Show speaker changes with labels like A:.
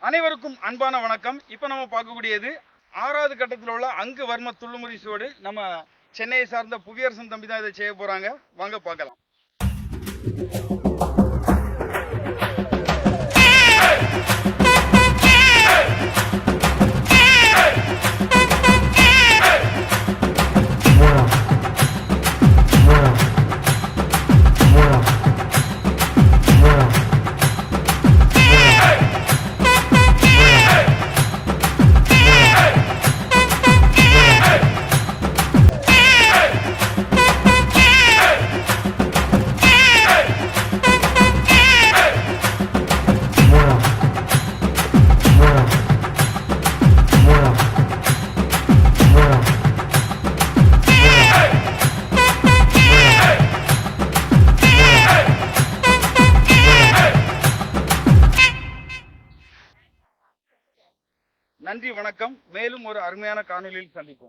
A: அனைவருக்கும் அன்பான வணக்கம். இப்போ நம்ம பார்க்கக்கூடியது 6வது கட்டத்தில் உள்ள அங்கு வர்ம துள்ளுமுறி சுவடு. நம்ம சென்னையை சார்ந்த புவியரசன் தம்பி தான் இதை செய்ய போறாங்க. வாங்க பார்க்கலாம். நன்றி, வணக்கம். மேலும் ஒரு அருமையான காணொலியில் சந்திப்போம்.